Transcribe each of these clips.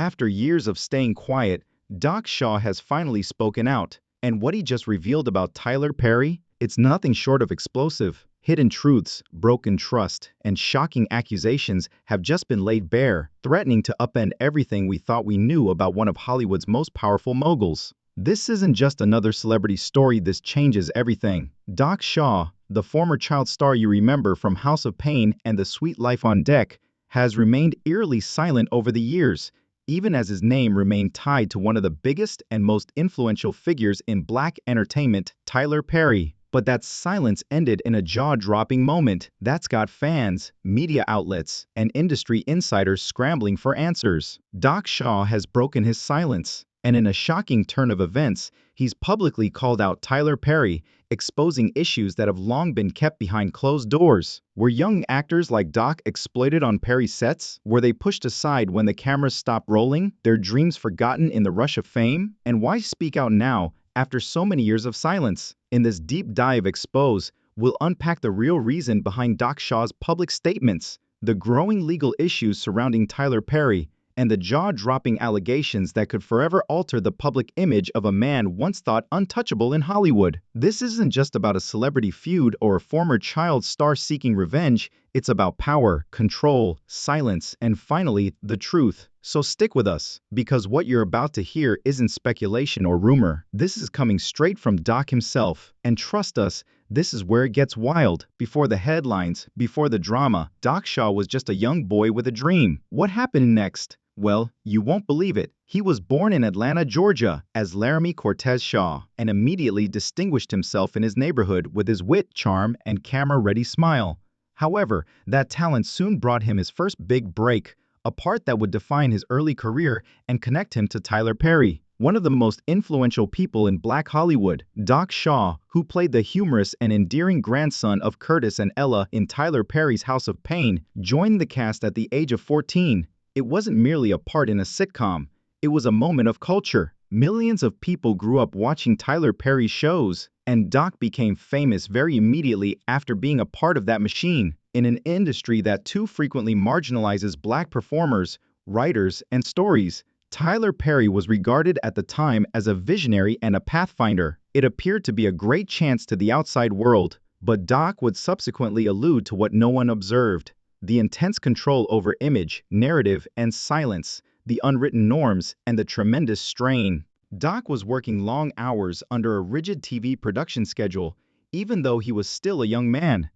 After years of staying quiet, Doc Shaw has finally spoken out. And what he just revealed about Tyler Perry? It's nothing short of explosive. Hidden truths, broken trust, and shocking accusations have just been laid bare, threatening to upend everything we thought we knew about one of Hollywood's most powerful moguls. This isn't just another celebrity story, this changes everything. Doc Shaw, the former child star you remember from House of Pain and The Sweet Life on Deck, has remained eerily silent over the years, even as his name remained tied to one of the biggest and most influential figures in black entertainment, Tyler Perry. But that silence ended in a jaw-dropping moment that's got fans, media outlets, and industry insiders scrambling for answers. Doc Shaw has broken his silence, and in a shocking turn of events, he's publicly called out Tyler Perry, exposing issues that have long been kept behind closed doors. Were young actors like Doc exploited on Perry's sets? Were they pushed aside when the cameras stopped rolling, their dreams forgotten in the rush of fame? And why speak out now, after so many years of silence? In this deep dive expose, we'll unpack the real reason behind Doc Shaw's public statements, the growing legal issues surrounding Tyler Perry, and the jaw-dropping allegations that could forever alter the public image of a man once thought untouchable in Hollywood. This isn't just about a celebrity feud or a former child star seeking revenge, it's about power, control, silence, and finally, the truth. So stick with us, because what you're about to hear isn't speculation or rumor. This is coming straight from Doc himself. And trust us, this is where it gets wild. Before the headlines, before the drama, Doc Shaw was just a young boy with a dream. What happened next? Well, you won't believe it. He was born in Atlanta, Georgia, as Laramie Cortez Shaw, and immediately distinguished himself in his neighborhood with his wit, charm, and camera-ready smile. However, that talent soon brought him his first big break, a part that would define his early career and connect him to Tyler Perry, one of the most influential people in Black Hollywood. Doc Shaw, who played the humorous and endearing grandson of Curtis and Ella in Tyler Perry's House of Pain, joined the cast at the age of 14. It wasn't merely a part in a sitcom, it was a moment of culture. Millions of people grew up watching Tyler Perry's shows, and Doc became famous very immediately after being a part of that machine. In an industry that too frequently marginalizes black performers, writers, and stories, Tyler Perry was regarded at the time as a visionary and a pathfinder. It appeared to be a great chance to the outside world, but Doc would subsequently allude to what no one observed: the intense control over image, narrative, and silence, the unwritten norms, and the tremendous strain. Doc was working long hours under a rigid TV production schedule, even though he was still a young man.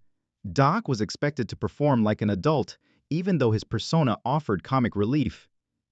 Doc was expected to perform like an adult, even though his persona offered comic relief.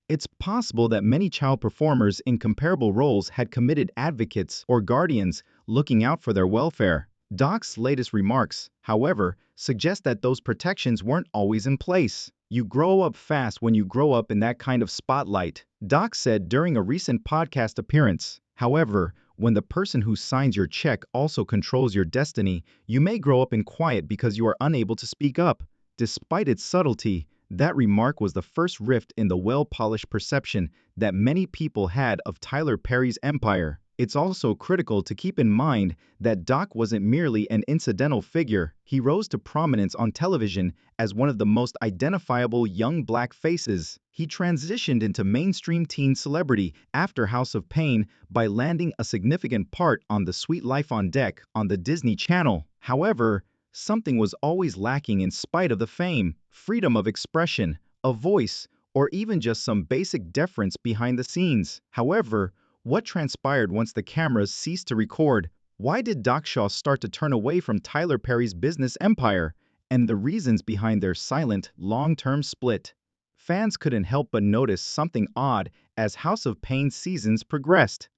It's possible that many child performers in comparable roles had committed advocates or guardians looking out for their welfare. Doc's latest remarks, however, suggest that those protections weren't always in place. You grow up fast when you grow up in that kind of spotlight, Doc said during a recent podcast appearance. However, when the person who signs your check also controls your destiny, you may grow up in quiet because you are unable to speak up. Despite its subtlety, that remark was the first rift in the well-polished perception that many people had of Tyler Perry's empire. It's also critical to keep in mind that Doc wasn't merely an incidental figure. He rose to prominence on television as one of the most identifiable young black faces. He transitioned into mainstream teen celebrity after House of Pain by landing a significant part on The Sweet Life on Deck on the Disney Channel. However, something was always lacking in spite of the fame: freedom of expression, a voice, or even just some basic deference behind the scenes. However, what transpired once the cameras ceased to record? Why did Doc Shaw start to turn away from Tyler Perry's business empire? And the reasons behind their silent, long-term split. Fans couldn't help but notice something odd as House of Pain seasons progressed.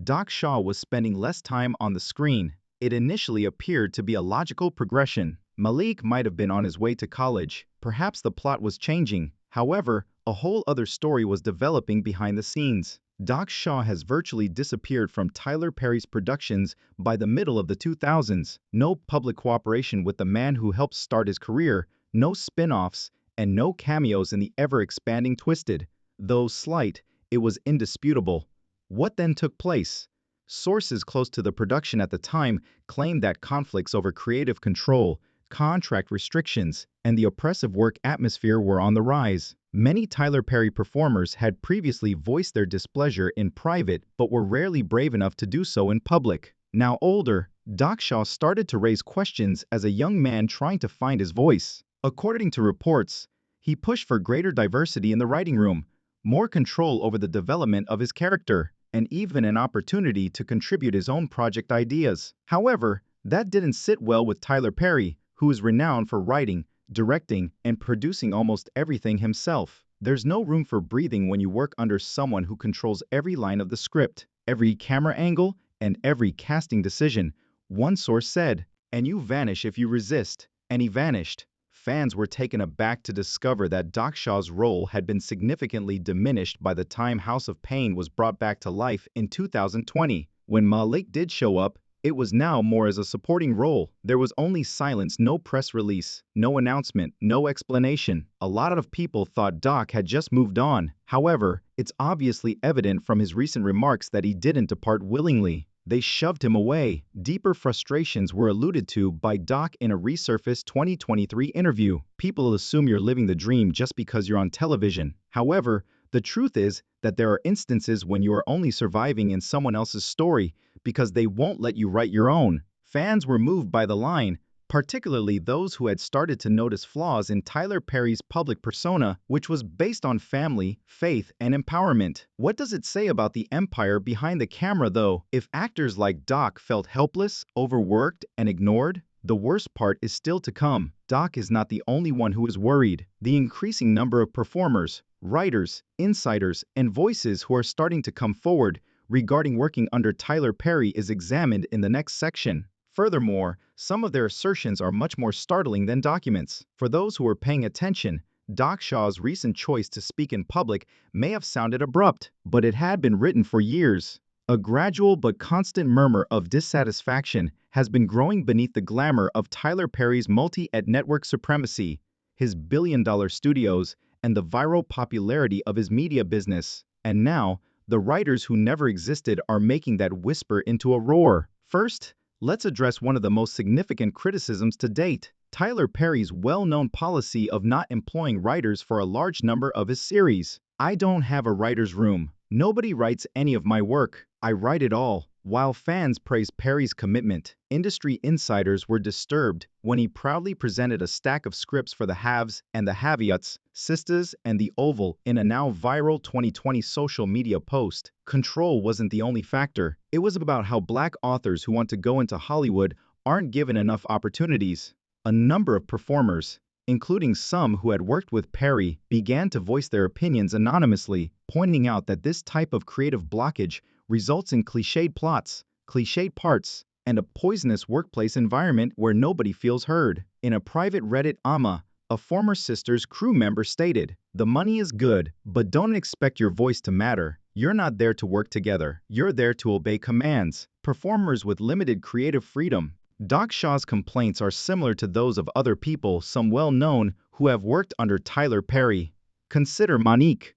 Doc Shaw was spending less time on the screen. It initially appeared to be a logical progression. Malik might have been on his way to college. Perhaps the plot was changing. However, a whole other story was developing behind the scenes. Doc Shaw has virtually disappeared from Tyler Perry's productions by the middle of the 2000s. No public cooperation with the man who helped start his career, no spin-offs, and no cameos in the ever-expanding Twisted. Though slight, it was indisputable. What then took place? Sources close to the production at the time claimed that conflicts over creative control, contract restrictions, and the oppressive work atmosphere were on the rise. Many Tyler Perry performers had previously voiced their displeasure in private but were rarely brave enough to do so in public. Now older, Doc Shaw started to raise questions as a young man trying to find his voice. According to reports, he pushed for greater diversity in the writing room, more control over the development of his character, and even an opportunity to contribute his own project ideas. However, that didn't sit well with Tyler Perry, who is renowned for writing, directing, and producing almost everything himself. There's no room for breathing when you work under someone who controls every line of the script, every camera angle, and every casting decision, one source said. And you vanish if you resist. And he vanished. Fans were taken aback to discover that Doc Shaw's role had been significantly diminished by the time House of Pain was brought back to life in 2020. When Malik did show up, it was now more as a supporting role. There was only silence, no press release, no announcement, no explanation. A lot of people thought Doc had just moved on. However, it's obviously evident from his recent remarks that he didn't depart willingly. They shoved him away. Deeper frustrations were alluded to by Doc in a resurfaced 2023 interview. People assume you're living the dream just because you're on television. However, the truth is that there are instances when you are only surviving in someone else's story because they won't let you write your own. Fans were moved by the line, particularly those who had started to notice flaws in Tyler Perry's public persona, which was based on family, faith, and empowerment. What does it say about the empire behind the camera, though? If actors like Doc felt helpless, overworked, and ignored, the worst part is still to come. Doc is not the only one who is worried. The increasing number of performers, writers, insiders, and voices who are starting to come forward regarding working under Tyler Perry is examined in the next section. Furthermore, some of their assertions are much more startling than documents. For those who are paying attention, Doc Shaw's recent choice to speak in public may have sounded abrupt, but it had been written for years. A gradual but constant murmur of dissatisfaction has been growing beneath the glamour of Tyler Perry's multi-ed network supremacy, his billion-dollar studios, and the viral popularity of his media business. And now, the writers who never existed are making that whisper into a roar. First, let's address one of the most significant criticisms to date: Tyler Perry's well-known policy of not employing writers for a large number of his series. "I don't have a writer's room. Nobody writes any of my work. I write it all." While fans praised Perry's commitment, industry insiders were disturbed when he proudly presented a stack of scripts for The Haves and The Have-Yots, Sisters, and The Oval in a now viral 2020 social media post. Control wasn't the only factor. It was about how Black authors who want to go into Hollywood aren't given enough opportunities. A number of performers, including some who had worked with Perry, began to voice their opinions anonymously, pointing out that this type of creative blockage results in cliched plots, cliched parts, and a poisonous workplace environment where nobody feels heard. In a private Reddit a former Sisters crew member stated, "The money is good, but don't expect your voice to matter. You're not there to work together. You're there to obey commands." Performers with limited creative freedom. Doc Shaw's complaints are similar to those of other people, some well-known, who have worked under Tyler Perry. Consider Monique.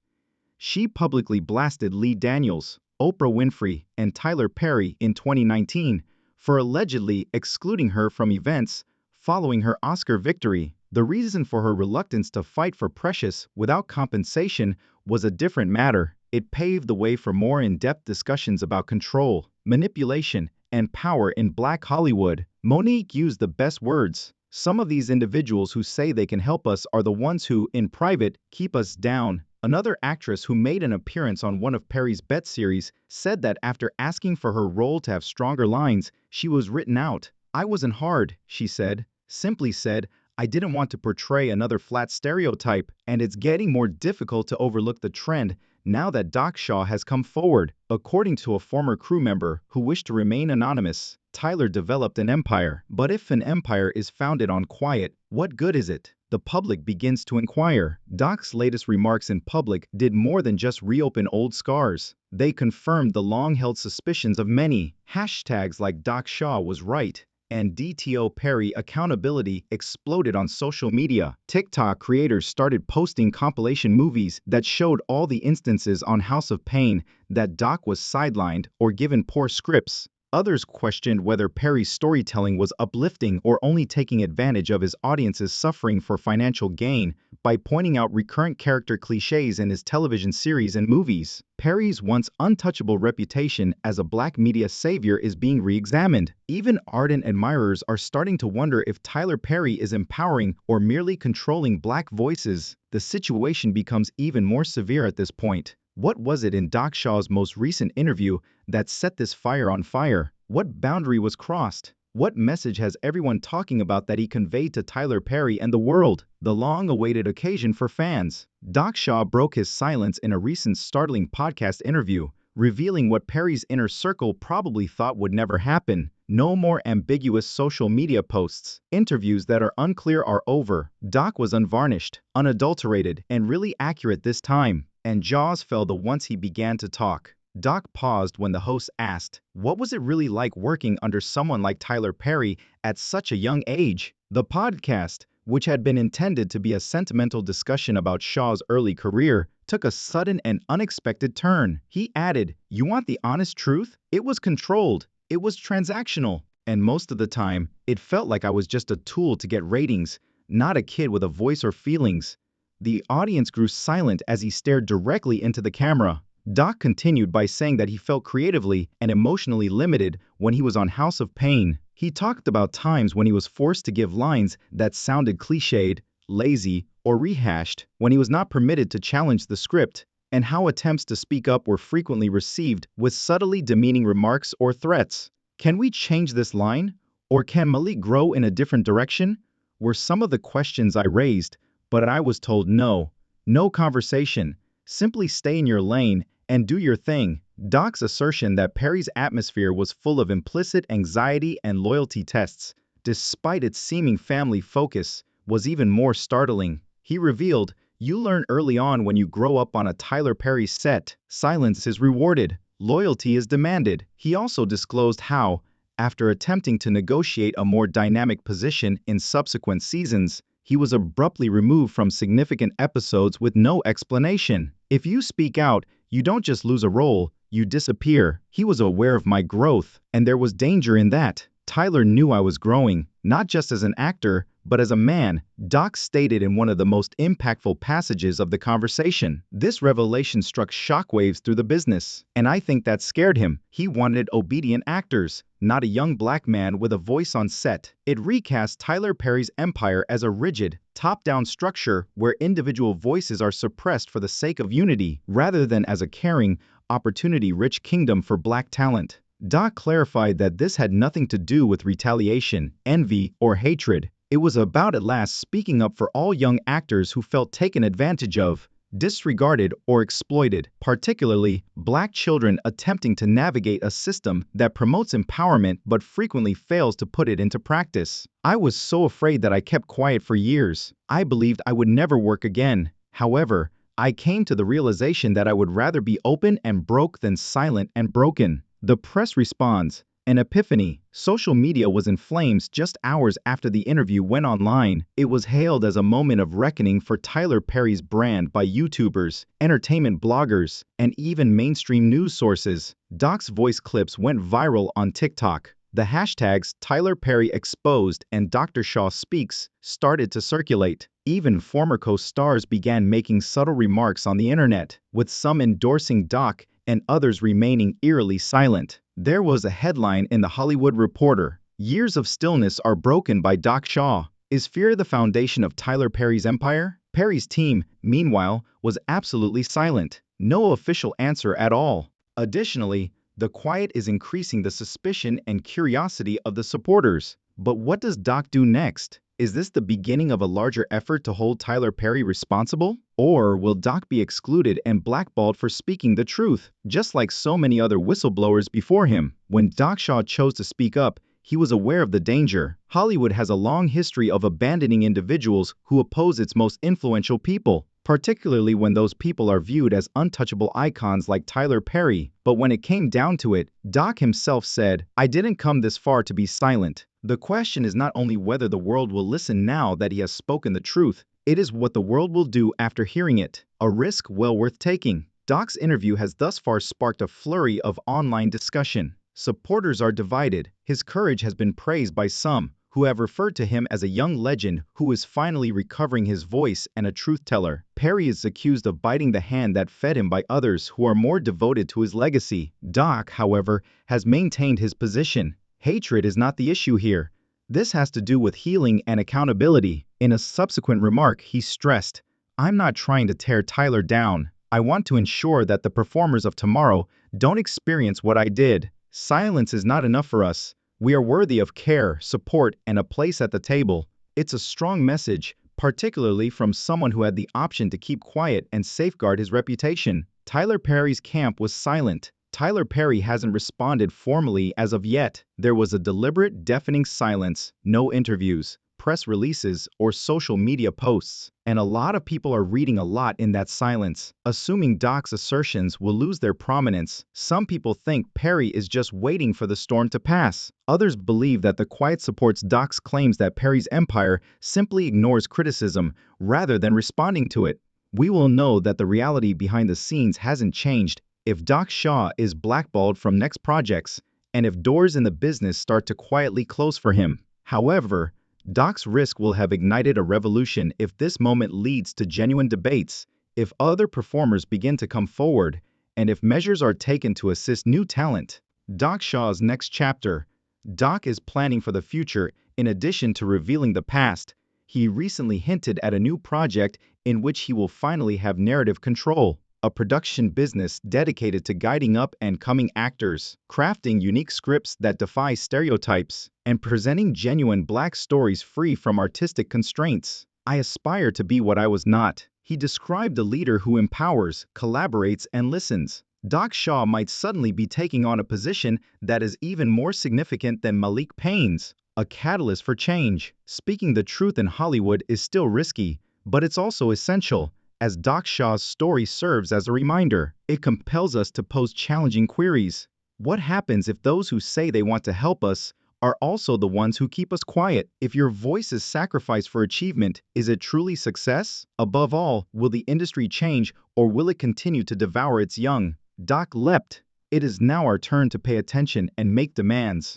She publicly blasted Lee Daniels, Oprah Winfrey, and Tyler Perry in 2019 for allegedly excluding her from events following her Oscar victory. The reason for her reluctance to fight for Precious without compensation was a different matter. It paved the way for more in-depth discussions about control, manipulation, and power in Black Hollywood. Monique used the best words. "Some of these individuals who say they can help us are the ones who, in private, keep us down." Another actress who made an appearance on one of Perry's Bet series said that after asking for her role to have stronger lines, she was written out. "I wasn't hard," she said. Simply said, "I didn't want to portray another flat stereotype." And it's getting more difficult to overlook the trend now that Doc Shaw has come forward. According to a former crew member who wished to remain anonymous, Tyler developed an empire. But if an empire is founded on quiet, what good is it? The public begins to inquire. Doc's latest remarks in public did more than just reopen old scars. They confirmed the long-held suspicions of many. Hashtags like Doc Shaw was right and DTO Perry accountability exploded on social media. TikTok creators started posting compilation movies that showed all the instances on House of Pain that Doc was sidelined or given poor scripts. Others questioned whether Perry's storytelling was uplifting or only taking advantage of his audience's suffering for financial gain by pointing out recurrent character cliches in his television series and movies. Perry's once untouchable reputation as a black media savior is being re-examined. Even ardent admirers are starting to wonder if Tyler Perry is empowering or merely controlling black voices. The situation becomes even more severe at this point. What was it in Doc Shaw's most recent interview that set this fire on fire? What boundary was crossed? What message has everyone talking about that he conveyed to Tyler Perry and the world? The long-awaited occasion for fans. Doc Shaw broke his silence in a recent startling podcast interview, revealing what Perry's inner circle probably thought would never happen. No more ambiguous social media posts. Interviews that are unclear are over. Doc was unvarnished, unadulterated, and really accurate this time. And jaws fell once he began to talk. Doc paused when the host asked, "What was it really like working under someone like Tyler Perry at such a young age?" The podcast, which had been intended to be a sentimental discussion about Shaw's early career, took a sudden and unexpected turn. He added, "You want the honest truth? It was controlled. It was transactional. And most of the time, it felt like I was just a tool to get ratings, not a kid with a voice or feelings." The audience grew silent as he stared directly into the camera. Doc continued by saying that he felt creatively and emotionally limited when he was on House of Pain. He talked about times when he was forced to give lines that sounded cliched, lazy, or rehashed, when he was not permitted to challenge the script, and how attempts to speak up were frequently received with subtly demeaning remarks or threats. "Can we change this line? Or can Malik grow in a different direction?" were some of the questions I raised, but I was told no. No conversation. Simply stay in your lane and do your thing. Doc's assertion that Perry's atmosphere was full of implicit anxiety and loyalty tests, despite its seeming family focus, was even more startling. He revealed, "You learn early on when you grow up on a Tyler Perry set. Silence is rewarded. Loyalty is demanded." He also disclosed how, after attempting to negotiate a more dynamic position in subsequent seasons, he was abruptly removed from significant episodes with no explanation. "If you speak out, you don't just lose a role, you disappear." He was aware of my growth, and there was danger in that. "Tyler knew I was growing, not just as an actor, but as a man," Doc stated in one of the most impactful passages of the conversation. This revelation struck shockwaves through the business, and I think that scared him. He wanted obedient actors, not a young black man with a voice on set. It recast Tyler Perry's empire as a rigid, top-down structure where individual voices are suppressed for the sake of unity, rather than as a caring, opportunity-rich kingdom for black talent. Doc clarified that this had nothing to do with retaliation, envy, or hatred. It was about at last speaking up for all young actors who felt taken advantage of, disregarded, or exploited, particularly black children attempting to navigate a system that promotes empowerment but frequently fails to put it into practice. I was so afraid that I kept quiet for years. I believed I would never work again. However, I came to the realization that I would rather be open and broke than silent and broken. The press responds, an epiphany. Social media was in flames just hours after the interview went online. It was hailed as a moment of reckoning for Tyler Perry's brand by YouTubers, entertainment bloggers, and even mainstream news sources. Doc's voice clips went viral on TikTok. The hashtags Tyler Perry Exposed and Dr. Shaw Speaks started to circulate. Even former co-stars began making subtle remarks on the internet, with some endorsing Doc and others remaining eerily silent. There was a headline in The Hollywood Reporter: "Years of stillness are broken by Doc Shaw. Is fear the foundation of Tyler Perry's empire?" Perry's team, meanwhile, was absolutely silent. No official answer at all. Additionally, the quiet is increasing the suspicion and curiosity of the supporters. But what does Doc do next? Is this the beginning of a larger effort to hold Tyler Perry responsible? Or will Doc be excluded and blackballed for speaking the truth, just like so many other whistleblowers before him? When Doc Shaw chose to speak up, he was aware of the danger. Hollywood has a long history of abandoning individuals who oppose its most influential people, particularly when those people are viewed as untouchable icons like Tyler Perry. But when it came down to it, Doc himself said, "I didn't come this far to be silent." The question is not only whether the world will listen now that he has spoken the truth, it is what the world will do after hearing it. A risk well worth taking. Doc's interview has thus far sparked a flurry of online discussion. Supporters are divided. His courage has been praised by some, who have referred to him as a young legend who is finally recovering his voice and a truth teller. Perry is accused of biting the hand that fed him by others who are more devoted to his legacy. Doc, however, has maintained his position. Hatred is not the issue here. This has to do with healing and accountability. In a subsequent remark, he stressed, "I'm not trying to tear Tyler down. I want to ensure that the performers of tomorrow don't experience what I did. Silence is not enough for us. We are worthy of care, support, and a place at the table." It's a strong message, particularly from someone who had the option to keep quiet and safeguard his reputation. Tyler Perry's camp was silent. Tyler Perry hasn't responded formally as of yet. There was a deliberate, deafening silence, no interviews, press releases, or social media posts. And a lot of people are reading a lot in that silence, assuming Doc's assertions will lose their prominence. Some people think Perry is just waiting for the storm to pass. Others believe that the quiet supports Doc's claims that Perry's empire simply ignores criticism rather than responding to it. We will know that the reality behind the scenes hasn't changed if Doc Shaw is blackballed from next projects, and if doors in the business start to quietly close for him. However, Doc's risk will have ignited a revolution if this moment leads to genuine debates, if other performers begin to come forward, and if measures are taken to assist new talent. Doc Shaw's next chapter. Doc is planning for the future in addition to revealing the past. He recently hinted at a new project in which he will finally have narrative control. A production business dedicated to guiding up and coming actors, crafting unique scripts that defy stereotypes, and presenting genuine Black stories free from artistic constraints. "I aspire to be what I was not," he described, a leader who empowers, collaborates, and listens. Doc Shaw might suddenly be taking on a position that is even more significant than Malik Payne's, a catalyst for change. Speaking the truth in Hollywood is still risky, but it's also essential. As Doc Shaw's story serves as a reminder, it compels us to pose challenging queries. What happens if those who say they want to help us are also the ones who keep us quiet? If your voice is sacrificed for achievement, is it truly success? Above all, will the industry change or will it continue to devour its young? Doc leapt. It is now our turn to pay attention and make demands.